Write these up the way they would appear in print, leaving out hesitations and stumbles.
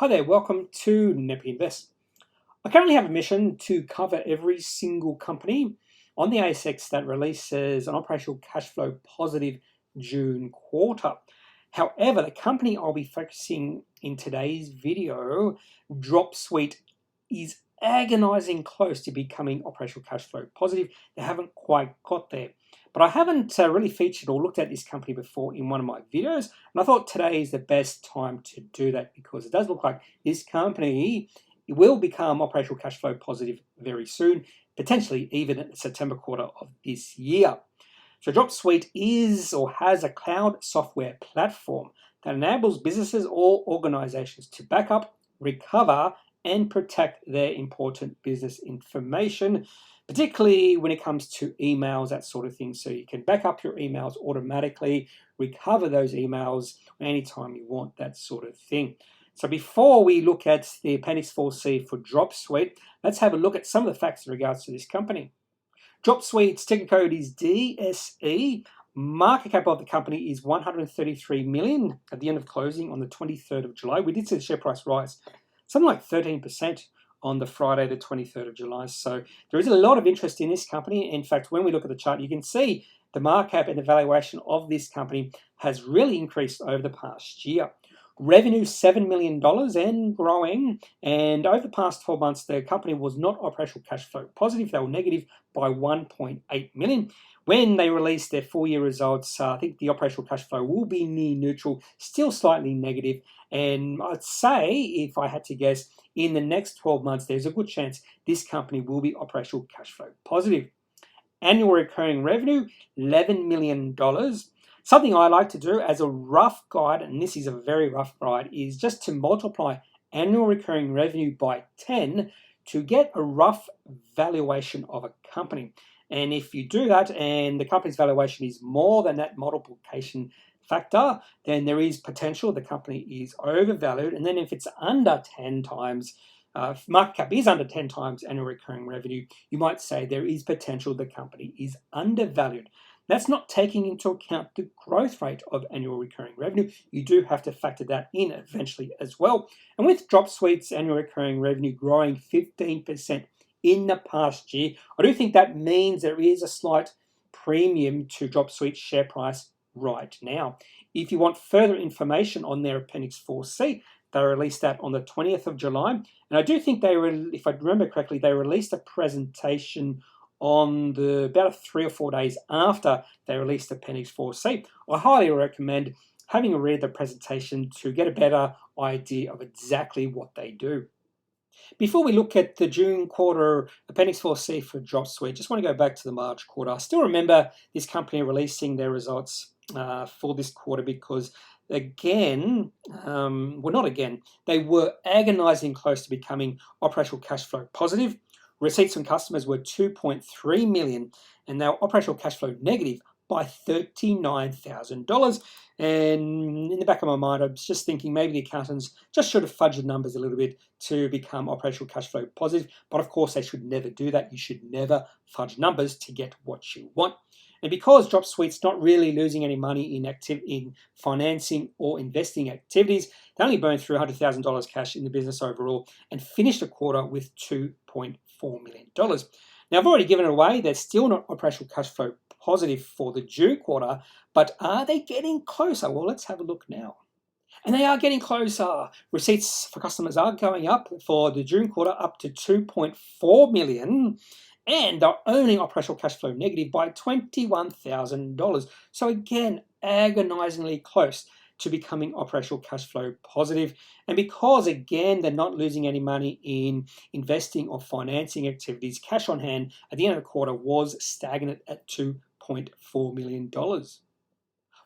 Hi there, welcome to Nepi Invest. I currently have a mission to cover every single company on the ASX that releases an operational cash flow positive June quarter. However, the company I'll be focusing in today's video, Dropsuite, is agonizing close to becoming operational cash flow positive. They haven't quite got there. But I haven't really featured or looked at this company before in one of my videos, and I thought today is the best time to do that because it does look like this company will become operational cash flow positive very soon, potentially even in the September quarter of this year. So Dropsuite is or has a cloud software platform that enables businesses or organizations to back up, recover, and protect their important business information, particularly when it comes to emails, that sort of thing. So you can back up your emails automatically, recover those emails anytime you want, that sort of thing. So before we look at the Appendix 4C for Dropsuite, let's have a look at some of the facts in regards to this company. Dropsuite's ticker code is DSE. Market cap of the company is 133 million at the end of closing on the 23rd of July. We did see the share price rise something like 13% on the Friday, the 23rd of July. So there is a lot of interest in this company. In fact, when we look at the chart, you can see the market cap and the valuation of this company has really increased over the past year. Revenue $7 million and growing. And over the past 12 months, the company was not operational cash flow positive. They were negative by 1.8 million. When they release their full year results, I think the operational cash flow will be near neutral, still slightly negative. And I'd say, if I had to guess, in the next 12 months, there's a good chance this company will be operational cash flow positive. Annual recurring revenue, $11 million. Something I like to do as a rough guide, and this is a very rough guide, is just to multiply annual recurring revenue by 10 to get a rough valuation of a company. And if you do that and the company's valuation is more than that multiplication factor, then there is potential the company is overvalued. And then if it's under 10 times, market cap is under 10 times annual recurring revenue, you might say there is potential the company is undervalued. That's not taking into account the growth rate of annual recurring revenue. You do have to factor that in eventually as well. And with Dropsuite's annual recurring revenue growing 15% in the past year, I do think that means there is a slight premium to Dropsuite's share price right now. If you want further information on their Appendix 4C, they released that on the 20th of July. And I do think if I remember correctly, they released a presentation on about 3 or 4 days after they released Appendix 4C. I highly recommend having a read the presentation to get a better idea of exactly what they do. Before we look at the June quarter Appendix 4C for Dropsuite, just want to go back to the March quarter. I still remember this company releasing their results for this quarter because they were agonizing close to becoming operational cash flow positive. Receipts from customers were 2.3 million and they were operational cash flow negative by $39,000. And in the back of my mind, I was just thinking maybe the accountants just should have fudged the numbers a little bit to become operational cash flow positive. But of course, they should never do that. You should never fudge numbers to get what you want. And because Dropsuite's not really losing any money in financing or investing activities, they only burned through $100,000 cash in the business overall and finished the quarter with $2.4 million. Now, I've already given it away. They're still not operational cash flow positive for the June quarter, but are they getting closer? Well, let's have a look now. And they are getting closer. Receipts for customers are going up for the June quarter up to 2.4 million. And they're only operational cash flow negative by $21,000. So again, agonizingly close to becoming operational cash flow positive. And because, again, they're not losing any money in investing or financing activities, cash on hand at the end of the quarter was stagnant at $2.4 million.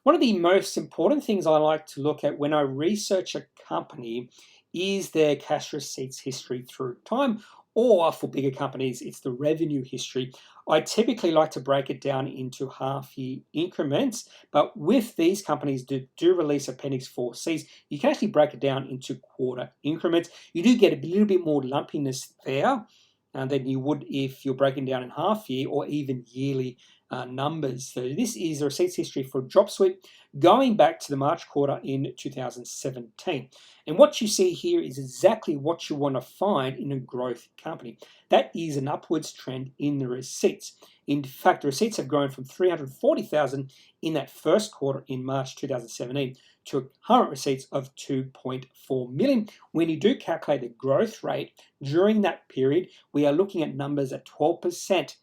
One of the most important things I like to look at when I research a company is their cash receipts history through time, or for bigger companies, it's the revenue history. I typically like to break it down into half-year increments, but with these companies do release Appendix 4Cs, you can actually break it down into quarter increments. You do get a little bit more lumpiness there than you would if you're breaking down in half-year or even yearly numbers. So this is the receipts history for Dropsuite going back to the March quarter in 2017. And what you see here is exactly what you want to find in a growth company. That is an upwards trend in the receipts. In fact, the receipts have grown from 340,000 in that first quarter in March 2017 to current receipts of 2.4 million. When you do calculate the growth rate during that period, we are looking at numbers at 12%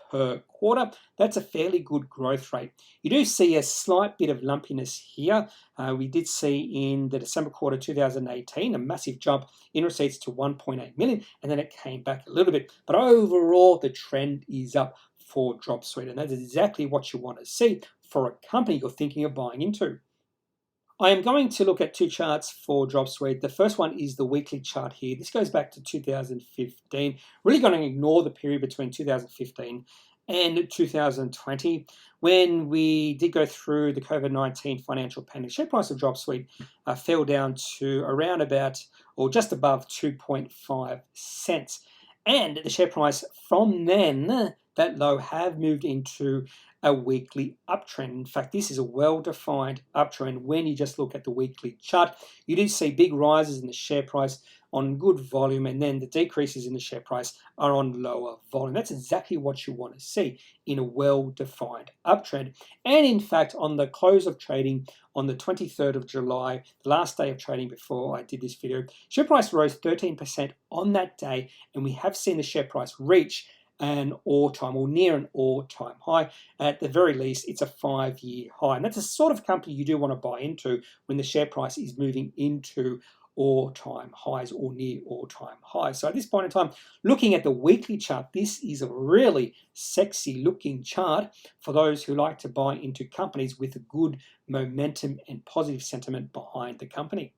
per quarter. That's a fairly good growth rate. You do see a slight bit of lumpiness here. We did see in the December quarter 2018 a massive jump in receipts to 1.8 million, and then it came back a little bit. But overall, the trend is up for Dropsuite, and that's exactly what you want to see for a company you're thinking of buying into. I am going to look at two charts for Dropsuite. The first one is the weekly chart here. This goes back to 2015. Really going to ignore the period between 2015 and 2020 when we did go through the COVID-19 financial panic. Share price of Dropsuite fell down to around about or just above 2.5 cents. And the share price from then, that low, have moved into a weekly uptrend. In fact, this is a well-defined uptrend when you just look at the weekly chart. You do see big rises in the share price on good volume, and then the decreases in the share price are on lower volume. That's exactly what you want to see in a well-defined uptrend. And in fact, on the close of trading on the 23rd of July, the last day of trading before I did this video, share price rose 13% on that day, and we have seen the share price reach an all-time or near an all-time high. At the very least, it's a 5-year high. And that's the sort of company you do want to buy into when the share price is moving into all-time highs or near all-time highs. So at this point in time, looking at the weekly chart, this is a really sexy looking chart for those who like to buy into companies with a good momentum and positive sentiment behind the company.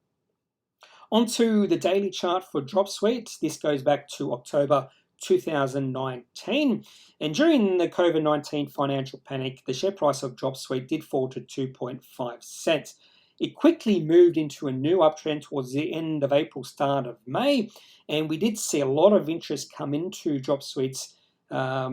Onto the daily chart for Dropsuite. This goes back to October 2019, and during the COVID-19 financial panic, the share price of Dropsuite did fall to 2.5 cents. It quickly moved into a new uptrend towards the end of April, start of May, and we did see a lot of interest come into Dropsuite's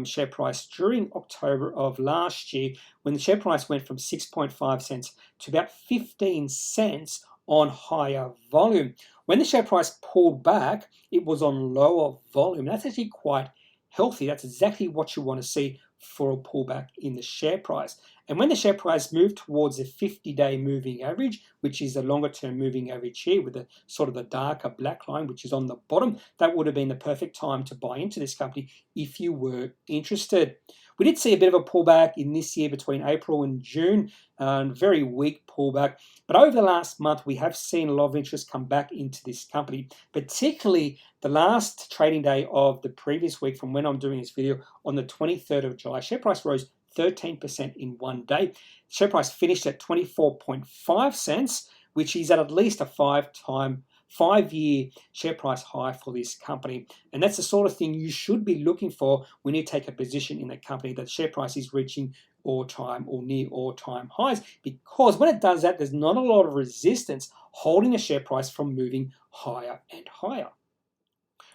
share price during October of last year, when the share price went from 6.5 cents to about 15 cents on higher volume. When the share price pulled back, it was on lower volume. That's actually quite healthy. That's exactly what you want to see for a pullback in the share price. And when the share price moved towards the 50-day moving average, which is the longer-term moving average here with the sort of the darker black line, which is on the bottom, that would have been the perfect time to buy into this company if you were interested. We did see a bit of a pullback in this year between April and June, very weak pullback. But over the last month, we have seen a lot of interest come back into this company, particularly the last trading day of the previous week from when I'm doing this video on the 23rd of July. Share price rose 13% in one day. Share price finished at 24.5 cents, which is at least a 5-year share price high for this company. And that's the sort of thing you should be looking for when you take a position in a company that share price is reaching all-time or near all-time highs, because when it does that, there's not a lot of resistance holding the share price from moving higher and higher.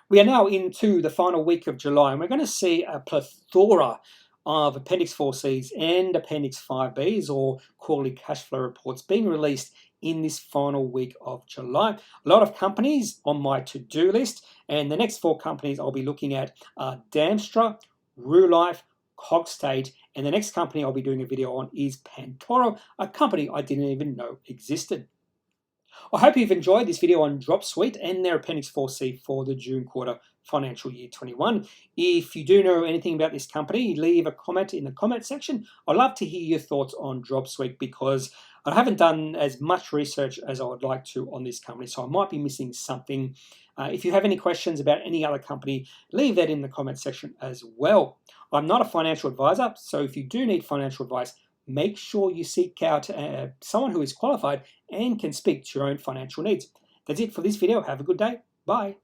We are now into the final week of July, and we're going to see a plethora of Appendix 4Cs and Appendix 5Bs, or quarterly cash flow reports, being released in this final week of July. A lot of companies on my to-do list, and the next 4 companies I'll be looking at are Damstra, RuLife, Cogstate, and the next company I'll be doing a video on is Pantoro, a company I didn't even know existed. I hope you've enjoyed this video on Dropsuite and their Appendix 4C for the June quarter financial year 21. If you do know anything about this company, leave a comment in the comment section. I'd love to hear your thoughts on Dropsuite, because I haven't done as much research as I would like to on this company, so I might be missing something. If you have any questions about any other company, leave that in the comment section as well. I'm not a financial advisor, so if you do need financial advice, make sure you seek out someone who is qualified and can speak to your own financial needs. That's it for this video. Have a good day. Bye.